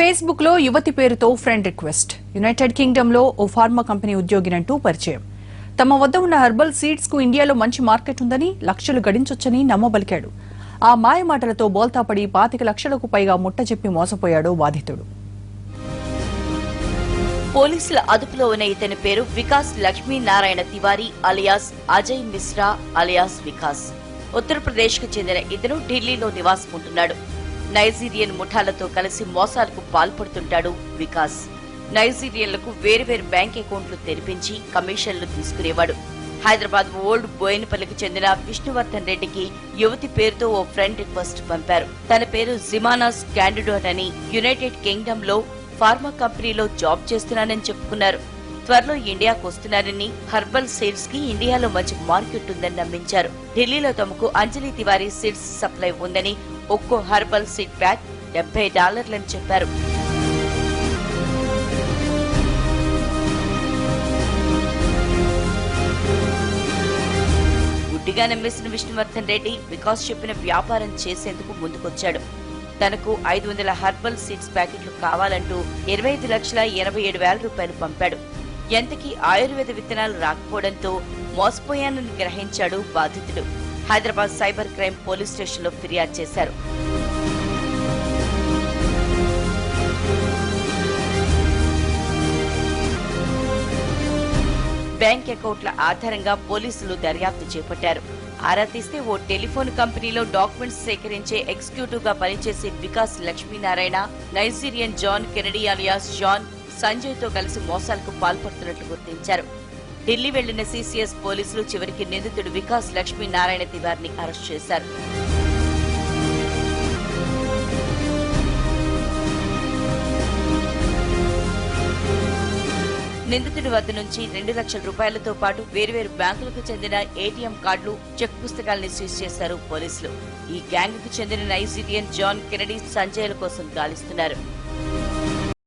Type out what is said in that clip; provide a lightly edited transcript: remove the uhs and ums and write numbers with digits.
Facebook లో యువతి పేరుతో ఫ్రెండ్ రిక్వెస్ట్. యునైటెడ్ కింగ్డమ్ లో ఓ ఫార్మా కంపెనీ ఉద్యోగినంటూ పరిచయం. తమ వద్ద ఉన్న హెర్బల్ సీడ్స్ కు ఇండియాలో మంచి మార్కెట్ ఉందని, లక్షలు గడించొచ్చని నమ్మబలికాడు. ఆ మాయ మాటలతో బోల్తాపడి 25 లక్షలకు పైగా ముట్టజెప్పి మోసపోయాడు బాధితుడు. పోలీసుల అదుపులో ఉన్న ఇతని పేరు వికాస్ లక్ష్మీనారాయణ తివారీ అలియాస్ అజయ్ మిశ్రా అలియాస్ వికాస్. ఉత్తరప్రదేశ్ కు చెందిన ఇతను ఢిల్లీలో నివాసం ఉంటున్నాడు. నైజీరియన్ ముఠాలతో కలిసి మోసాలకు పాల్పడుతుంటాడు వికాస్. నైజీరియన్లకు వేర్వేరు బ్యాంక్ అకౌంట్లు తెరిపించి కమిషన్లు తీసుకునేవాడు. హైదరాబాద్ ఓల్డ్ బోయినపల్లికి చెందిన విష్ణువర్ధన్ రెడ్డికి యువతి పేరుతో ఓ ఫ్రెండ్ రిక్వెస్ట్ పంపారు. తన పేరు జిమానాస్ క్యాండిడేట్ అని, యునైటెడ్ కింగ్డమ్ లో ఫార్మా కంపెనీలో జాబ్ చేస్తున్నానని చెప్పుకున్నారు. త్వరలో ఇండియాకు వస్తున్నారని, హెర్బల్ సీడ్స్ కి ఇండియాలో మంచి మార్కెట్ ఉందని నమ్మించారు. ఢిల్లీలో తమకు అంజలి తివారీ సీడ్స్ సప్లై ఉందని, ఒక్కో హెర్బల్ సీడ్ బ్యాగ్ $70 చెప్పారు. గుడ్డిగా నమ్మేసిన విష్ణువర్ధన్ రెడ్డి వికాస్ చెప్పిన వ్యాపారం చేసేందుకు ముందుకొచ్చాడు. తనకు 500 హెర్బల్ సీడ్స్ ప్యాకెట్లు కావాలంటూ 25,87,000 పంపాడు. ఎంతకీ ఆయుర్వేద విత్తనాలు రాకపోవడంతో మోసపోయానని గ్రహించాడు బాధితుడు. హైదరాబాద్ సైబర్ క్రైమ్ పోలీస్ స్టేషన్లో ఫిర్యాదు చేశారు. బ్యాంక్ అకౌంట్ల ఆధారంగా పోలీసులు దర్యాప్తు చేపట్టారు. ఆరా తీస్తే ఓ టెలిఫోన్ కంపెనీలో డాక్యుమెంట్స్ సేకరించే ఎగ్జిక్యూటివ్ గా పనిచేసే Vikas Lakshminarayana, Nigerian John Kennedy alias John, Sanjay తో కలిసి మోసాలకు పాల్పడుతున్నట్లు గుర్తించారు. ఢిల్లీ వెళ్లిన సిసిఎస్ పోలీసులు చివరికి నిందితుడు వికాస్ లక్ష్మీనారాయణ తివారీని అరెస్ట్ చేశారు. నిందితుడి వద్ద నుంచి 2 లక్షల రూపాయలతో పాటు వేర్వేరు బ్యాంకులకు చెందిన ఏటీఎం కార్డులు, చెక్ పుస్తకాలను సీజ్ చేశారు పోలీసులు. ఈ గ్యాంగ్ కు చెందిన నైజీరియన్ జాన్ కెనడీ, సంజయ్ల కోసం గాలిస్తున్నారు.